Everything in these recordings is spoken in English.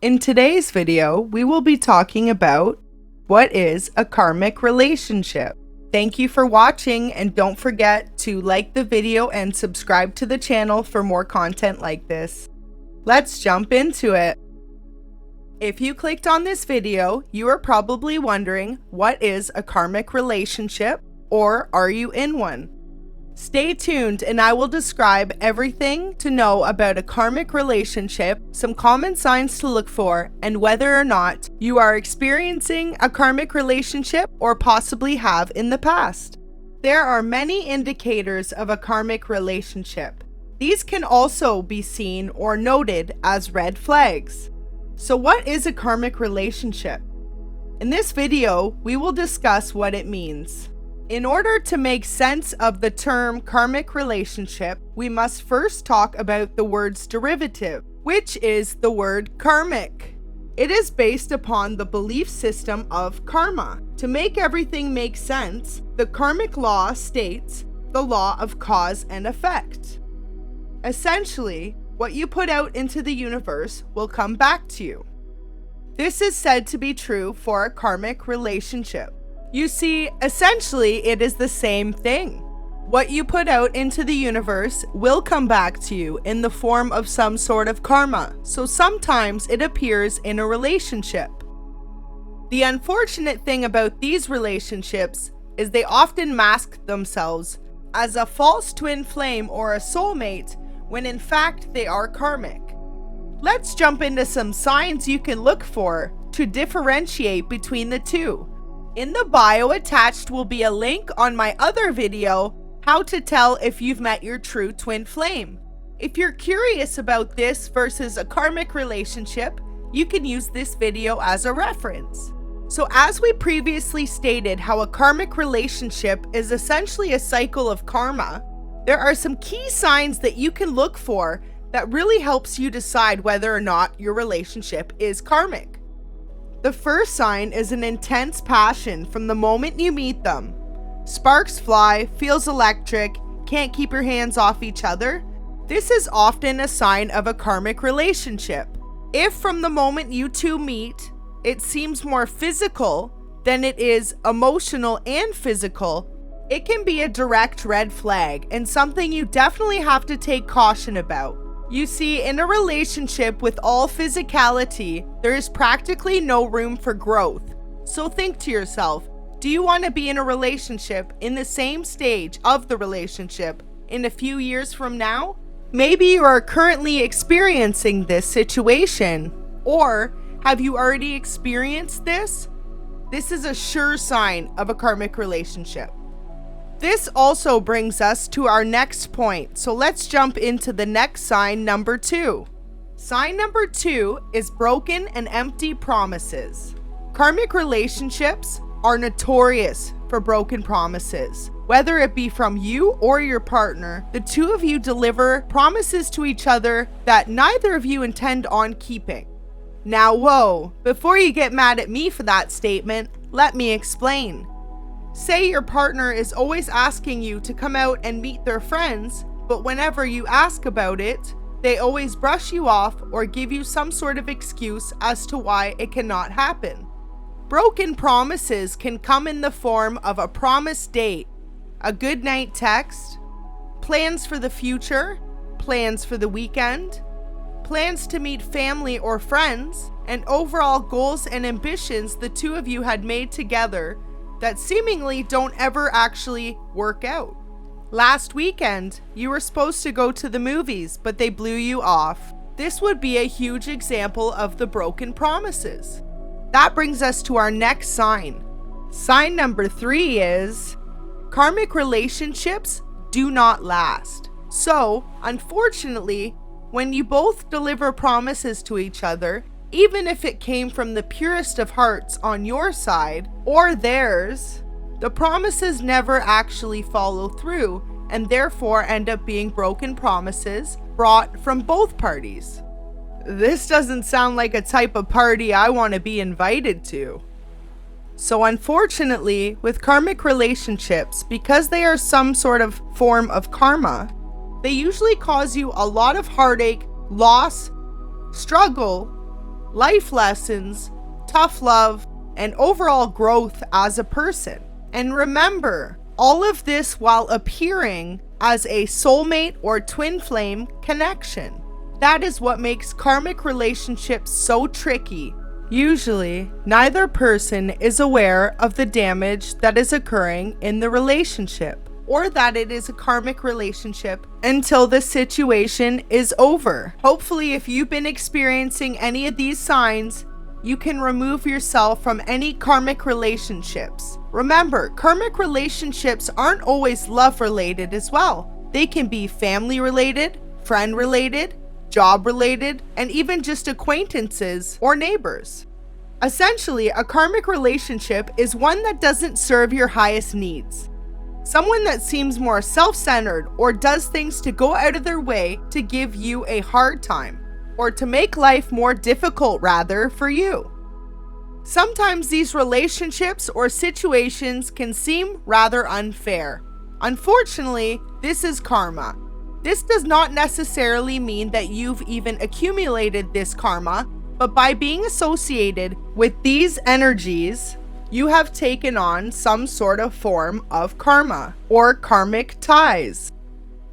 In today's video, we will be talking about what is a karmic relationship. Thank you for watching, and don't forget to like the video and subscribe to the channel for more content like this. Let's jump into it. If you clicked on this video, you are probably wondering, what is a karmic relationship, or are you in one? Stay tuned and I will describe everything to know about a karmic relationship, some common signs to look for, and whether or not you are experiencing a karmic relationship or possibly have in the past. There are many indicators of a karmic relationship. These can also be seen or noted as red flags. So what is a karmic relationship? In this video, we will discuss what it means. In order to make sense of the term karmic relationship, we must first talk about the word's derivative, which is the word karmic. It is based upon the belief system of karma. To make everything make sense, the karmic law states the law of cause and effect. Essentially, what you put out into the universe will come back to you. This is said to be true for a karmic relationship. You see, essentially, it is the same thing. What you put out into the universe will come back to you in the form of some sort of karma, so sometimes it appears in a relationship. The unfortunate thing about these relationships is they often mask themselves as a false twin flame or a soulmate when in fact they are karmic. Let's jump into some signs you can look for to differentiate between the two. In the bio attached will be a link on my other video, how to tell if you've met your true twin flame. If you're curious about this versus a karmic relationship, you can use this video as a reference. So as we previously stated how a karmic relationship is essentially a cycle of karma, there are some key signs that you can look for that really helps you decide whether or not your relationship is karmic. The first sign is an intense passion from the moment you meet them. Sparks fly, feels electric, can't keep your hands off each other. This is often a sign of a karmic relationship. If from the moment you two meet, it seems more physical than it is emotional and physical, it can be a direct red flag and something you definitely have to take caution about. You see, in a relationship with all physicality, there is practically no room for growth. So think to yourself, do you want to be in a relationship in the same stage of the relationship in a few years from now? Maybe you are currently experiencing this situation, or have you already experienced this? This is a sure sign of a karmic relationship. This also brings us to our next point, so let's jump into the next sign, number 2. Sign number 2 is broken and empty promises. Karmic relationships are notorious for broken promises. Whether it be from you or your partner, the two of you deliver promises to each other that neither of you intend on keeping. Now, whoa, before you get mad at me for that statement, let me explain. Say your partner is always asking you to come out and meet their friends, but whenever you ask about it, they always brush you off or give you some sort of excuse as to why it cannot happen. Broken promises can come in the form of a promised date, a good night text, plans for the future, plans for the weekend, plans to meet family or friends, and overall goals and ambitions the two of you had made together that seemingly don't ever actually work out. Last weekend, you were supposed to go to the movies, but they blew you off. This would be a huge example of the broken promises. That brings us to our next sign. Sign number 3 is karmic relationships do not last. So, unfortunately, when you both deliver promises to each other, even if it came from the purest of hearts on your side or theirs, the promises never actually follow through and therefore end up being broken promises brought from both parties. This doesn't sound like a type of party I want to be invited to. So unfortunately, with karmic relationships, because they are some sort of form of karma, they usually cause you a lot of heartache, loss, struggle, life lessons, tough love, and overall growth as a person. And remember, all of this while appearing as a soulmate or twin flame connection. That is what makes karmic relationships so tricky. Usually, neither person is aware of the damage that is occurring in the relationship, or that it is a karmic relationship until the situation is over. Hopefully, if you've been experiencing any of these signs, you can remove yourself from any karmic relationships. Remember, karmic relationships aren't always love related as well. They can be family related, friend related, job related, and even just acquaintances or neighbors. Essentially, a karmic relationship is one that doesn't serve your highest needs. Someone that seems more self-centered or does things to go out of their way to give you a hard time, or to make life more difficult rather for you. Sometimes these relationships or situations can seem rather unfair. Unfortunately, this is karma. This does not necessarily mean that you've even accumulated this karma, but by being associated with these energies, you have taken on some sort of form of karma or karmic ties.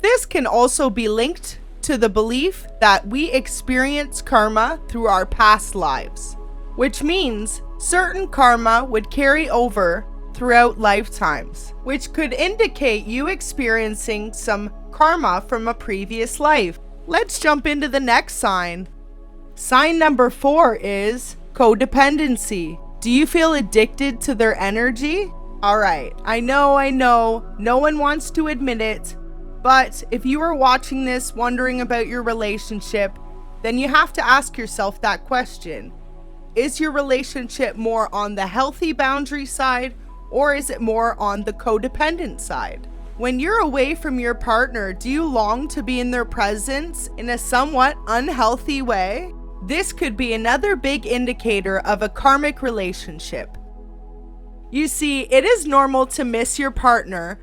This can also be linked to the belief that we experience karma through our past lives, which means certain karma would carry over throughout lifetimes, which could indicate you experiencing some karma from a previous life. Let's jump into the next sign. Sign number 4 is codependency. Do you feel addicted to their energy? Alright, I know, no one wants to admit it, but if you are watching this wondering about your relationship, then you have to ask yourself that question. Is your relationship more on the healthy boundary side, or is it more on the codependent side? When you're away from your partner, do you long to be in their presence in a somewhat unhealthy way? This could be another big indicator of a karmic relationship. You see, it is normal to miss your partner,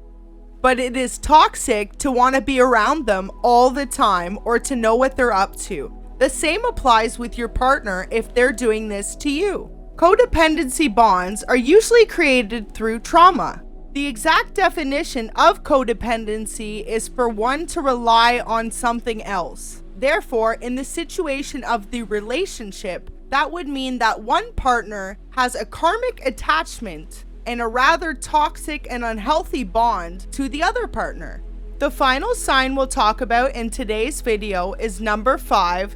but it is toxic to want to be around them all the time or to know what they're up to. The same applies with your partner if they're doing this to you. Codependency bonds are usually created through trauma. The exact definition of codependency is for one to rely on something else. Therefore, in the situation of the relationship, that would mean that one partner has a karmic attachment and a rather toxic and unhealthy bond to the other partner. The final sign we'll talk about in today's video is number 5,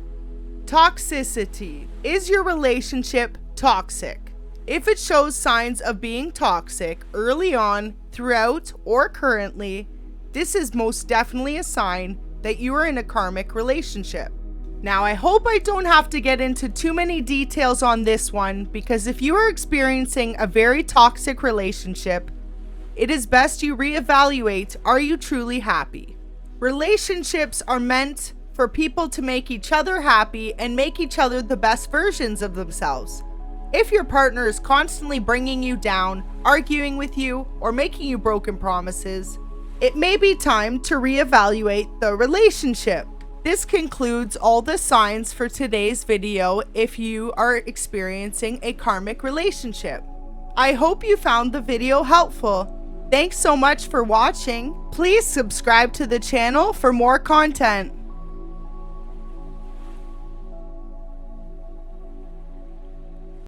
toxicity. Is your relationship toxic? If it shows signs of being toxic early on, throughout, or currently, this is most definitely a sign that you are in a karmic relationship. Now, I hope I don't have to get into too many details on this one, because if you are experiencing a very toxic relationship, it is best you reevaluate, are you truly happy? Relationships are meant for people to make each other happy and make each other the best versions of themselves. If your partner is constantly bringing you down, arguing with you, or making you broken promises, it may be time to reevaluate the relationship. This concludes all the signs for today's video if you are experiencing a karmic relationship. I hope you found the video helpful. Thanks so much for watching. Please subscribe to the channel for more content.